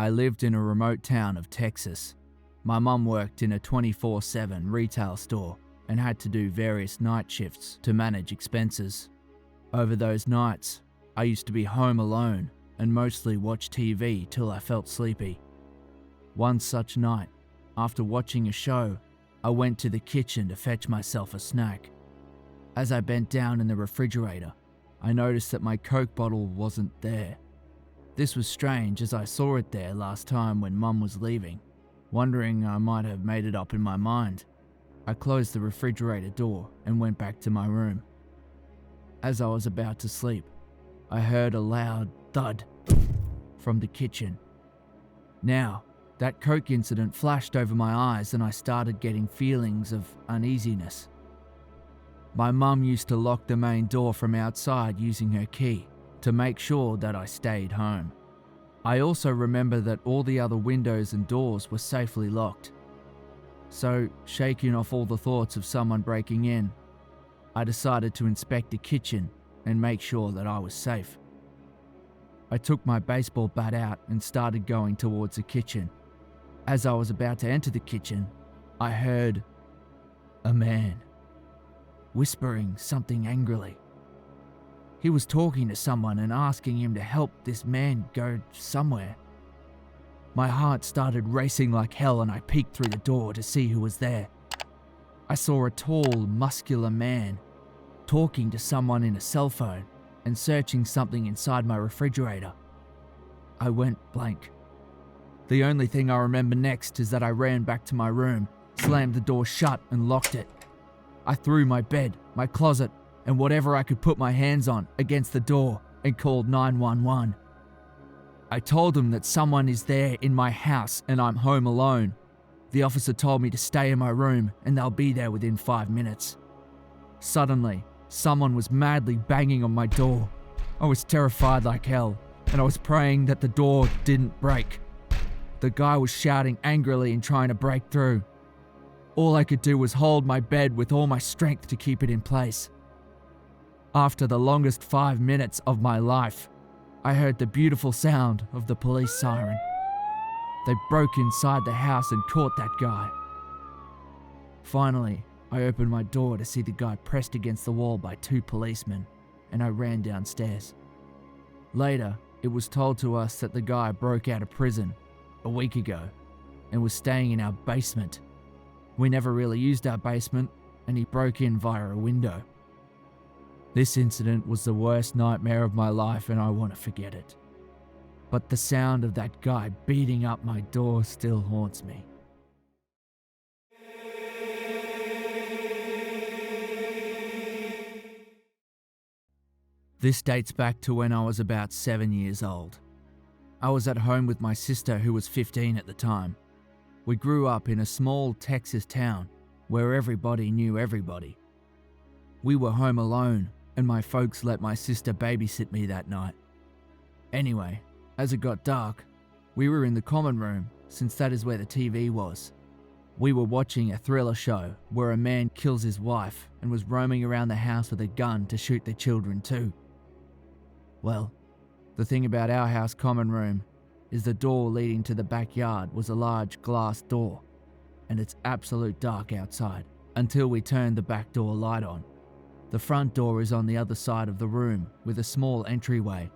I lived in a remote town of Texas. My mum worked in a 24/7 retail store and had to do various night shifts to manage expenses. Over those nights, I used to be home alone and mostly watch TV till I felt sleepy. One such night, after watching a show, I went to the kitchen to fetch myself a snack. As I bent down in the refrigerator, I noticed that my Coke bottle wasn't there. This was strange as I saw it there last time when Mum was leaving, wondering I might have made it up in my mind. I closed the refrigerator door and went back to my room. As I was about to sleep, I heard a loud thud from the kitchen. Now, that Coke incident flashed over my eyes and I started getting feelings of uneasiness. My mum used to lock the main door from outside using her key to make sure that I stayed home. I also remember that all the other windows and doors were safely locked. So, shaking off all the thoughts of someone breaking in, I decided to inspect the kitchen and make sure that I was safe. I took my baseball bat out and started going towards the kitchen. As I was about to enter the kitchen, I heard a man whispering something angrily. He was talking to someone and asking him to help this man go somewhere. My heart started racing like hell and I peeked through the door to see who was there. I saw a tall, muscular man talking to someone in a cell phone and searching something inside my refrigerator. I went blank. The only thing I remember next is that I ran back to my room, slammed the door shut and locked it. I threw my bed, my closet, and whatever I could put my hands on against the door and called 911. I told them that someone is there in my house and I'm home alone. The officer told me to stay in my room and they'll be there within 5 minutes. Suddenly, someone was madly banging on my door. I was terrified like hell and I was praying that the door didn't break. The guy was shouting angrily and trying to break through. All I could do was hold my bed with all my strength to keep it in place. After the longest 5 minutes of my life, I heard the beautiful sound of the police siren. They broke inside the house and caught that guy. Finally, I opened my door to see the guy pressed against the wall by 2 policemen, and I ran downstairs. Later, it was told to us that the guy broke out of prison a week ago and was staying in our basement. We never really used our basement, and he broke in via a window. This incident was the worst nightmare of my life and I want to forget it. But the sound of that guy beating up my door still haunts me. This dates back to when I was about 7 years old. I was at home with my sister who was 15 at the time. We grew up in a small Texas town where everybody knew everybody. We were home alone and my folks let my sister babysit me that night. Anyway, as it got dark, we were in the common room since that is where the TV was. We were watching a thriller show where a man kills his wife and was roaming around the house with a gun to shoot the children too. Well, the thing about our house common room is the door leading to the backyard was a large glass door, and it's absolute dark outside until we turned the back door light on. The front door is on the other side of the room with a small entryway.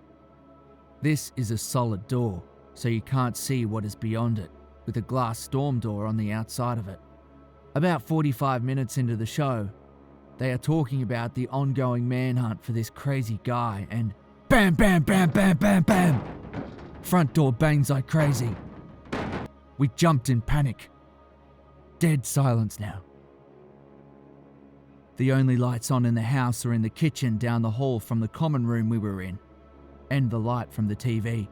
This is a solid door, so you can't see what is beyond it, with a glass storm door on the outside of it. About 45 minutes into the show, they are talking about the ongoing manhunt for this crazy guy and bam, bam, bam, bam, bam, bam! Front door bangs like crazy. We jumped in panic. Dead silence now. The only lights on in the house are in the kitchen down the hall from the common room we were in, and the light from the TV.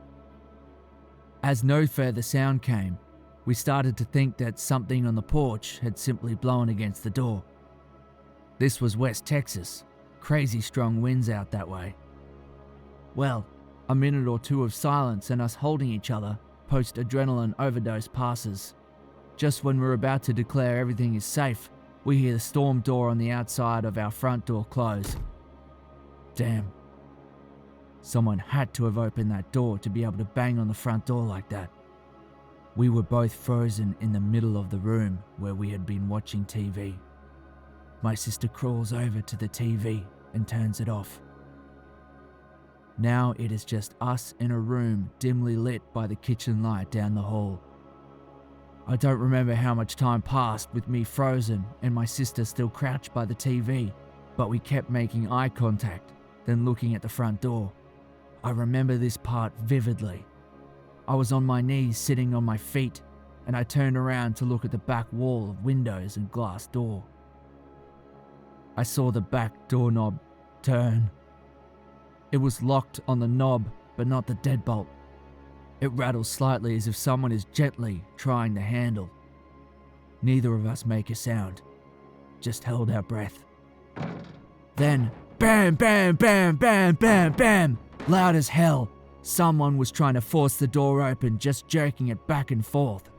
As no further sound came, we started to think that something on the porch had simply blown against the door. This was West Texas, crazy strong winds out that way. Well, a minute or two of silence and us holding each other post-adrenaline overdose passes. Just when we're about to declare everything is safe, we hear the storm door on the outside of our front door close. Damn. Someone had to have opened that door to be able to bang on the front door like that. We were both frozen in the middle of the room where we had been watching TV. My sister crawls over to the TV and turns it off. Now it is just us in a room dimly lit by the kitchen light down the hall. I don't remember how much time passed with me frozen and my sister still crouched by the TV, but we kept making eye contact, then looking at the front door. I remember this part vividly. I was on my knees sitting on my feet, and I turned around to look at the back wall of windows and glass door. I saw the back doorknob turn. It was locked on the knob, but not the deadbolt. It rattled slightly as if someone is gently trying the handle. Neither of us make a sound, just held our breath. Then, bam, bam, bam, bam, bam, bam, loud as hell. Someone was trying to force the door open, just jerking it back and forth.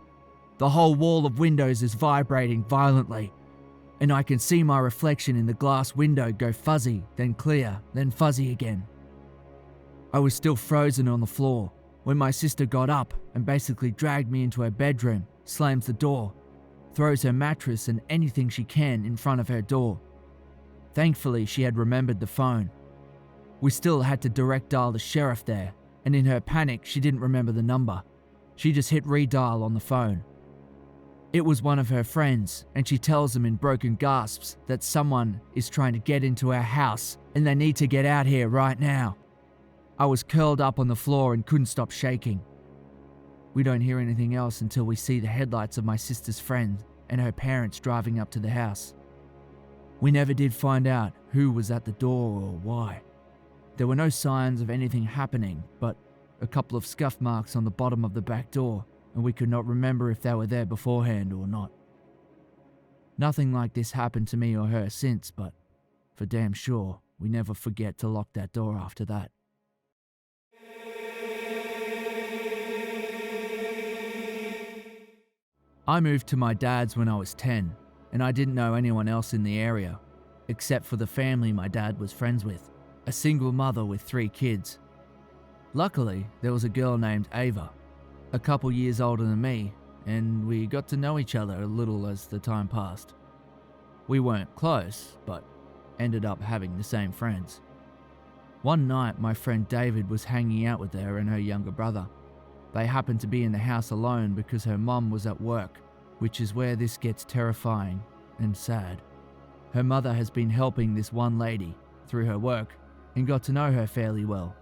The whole wall of windows is vibrating violently, and I can see my reflection in the glass window go fuzzy, then clear, then fuzzy again. I was still frozen on the floor when my sister got up and basically dragged me into her bedroom, slams the door, throws her mattress and anything she can in front of her door. Thankfully, she had remembered the phone. We still had to direct dial the sheriff there, and in her panic, she didn't remember the number. She just hit redial on the phone. It was one of her friends, and she tells them in broken gasps that someone is trying to get into our house and they need to get out here right now. I was curled up on the floor and couldn't stop shaking. We don't hear anything else until we see the headlights of my sister's friend and her parents driving up to the house. We never did find out who was at the door or why. There were no signs of anything happening, but a couple of scuff marks on the bottom of the back door, and we could not remember if they were there beforehand or not. Nothing like this happened to me or her since, but for damn sure, we never forget to lock that door after that. I moved to my dad's when I was 10, and I didn't know anyone else in the area, except for the family my dad was friends with. A single mother with 3 kids. Luckily, there was a girl named Ava, a couple years older than me, and we got to know each other a little as the time passed. We weren't close, but ended up having the same friends. One night, my friend David was hanging out with her and her younger brother. They happened to be in the house alone because her mum was at work, which is where this gets terrifying and sad. Her mother has been helping this one lady through her work and got to know her fairly well.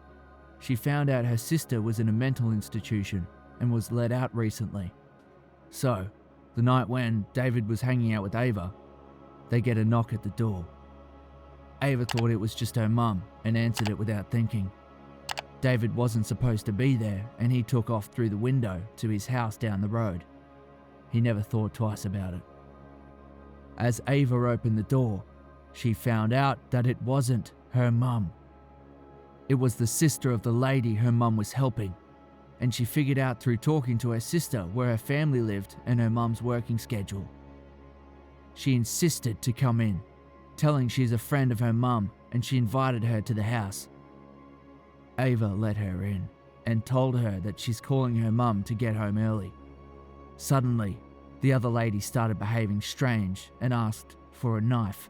She found out her sister was in a mental institution and was let out recently. So, the night when David was hanging out with Ava, they get a knock at the door. Ava thought it was just her mum and answered it without thinking. David wasn't supposed to be there and he took off through the window to his house down the road. He never thought twice about it. As Ava opened the door, she found out that it wasn't her mum. It was the sister of the lady her mum was helping, and she figured out through talking to her sister where her family lived and her mum's working schedule. She insisted to come in, telling she's a friend of her mum and she invited her to the house. Ava let her in and told her that she's calling her mum to get home early. Suddenly, the other lady started behaving strange and asked for a knife.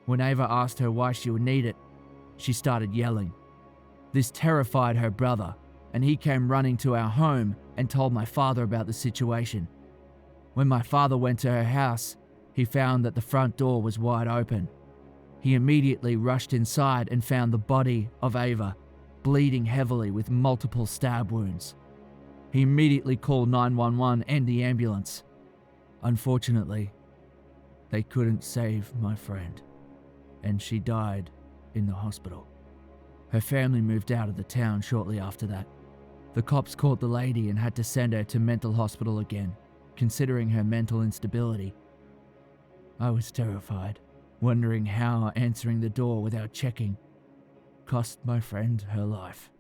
When Ava asked her why she would need it, she started yelling. This terrified her brother, and he came running to our home and told my father about the situation. When my father went to her house, he found that the front door was wide open. He immediately rushed inside and found the body of Ava, bleeding heavily with multiple stab wounds. He immediately called 911 and the ambulance. Unfortunately, they couldn't save my friend, and she died in the hospital. Her family moved out of the town shortly after that. The cops caught the lady and had to send her to mental hospital again, considering her mental instability. I was terrified, wondering how answering the door without checking cost my friend her life.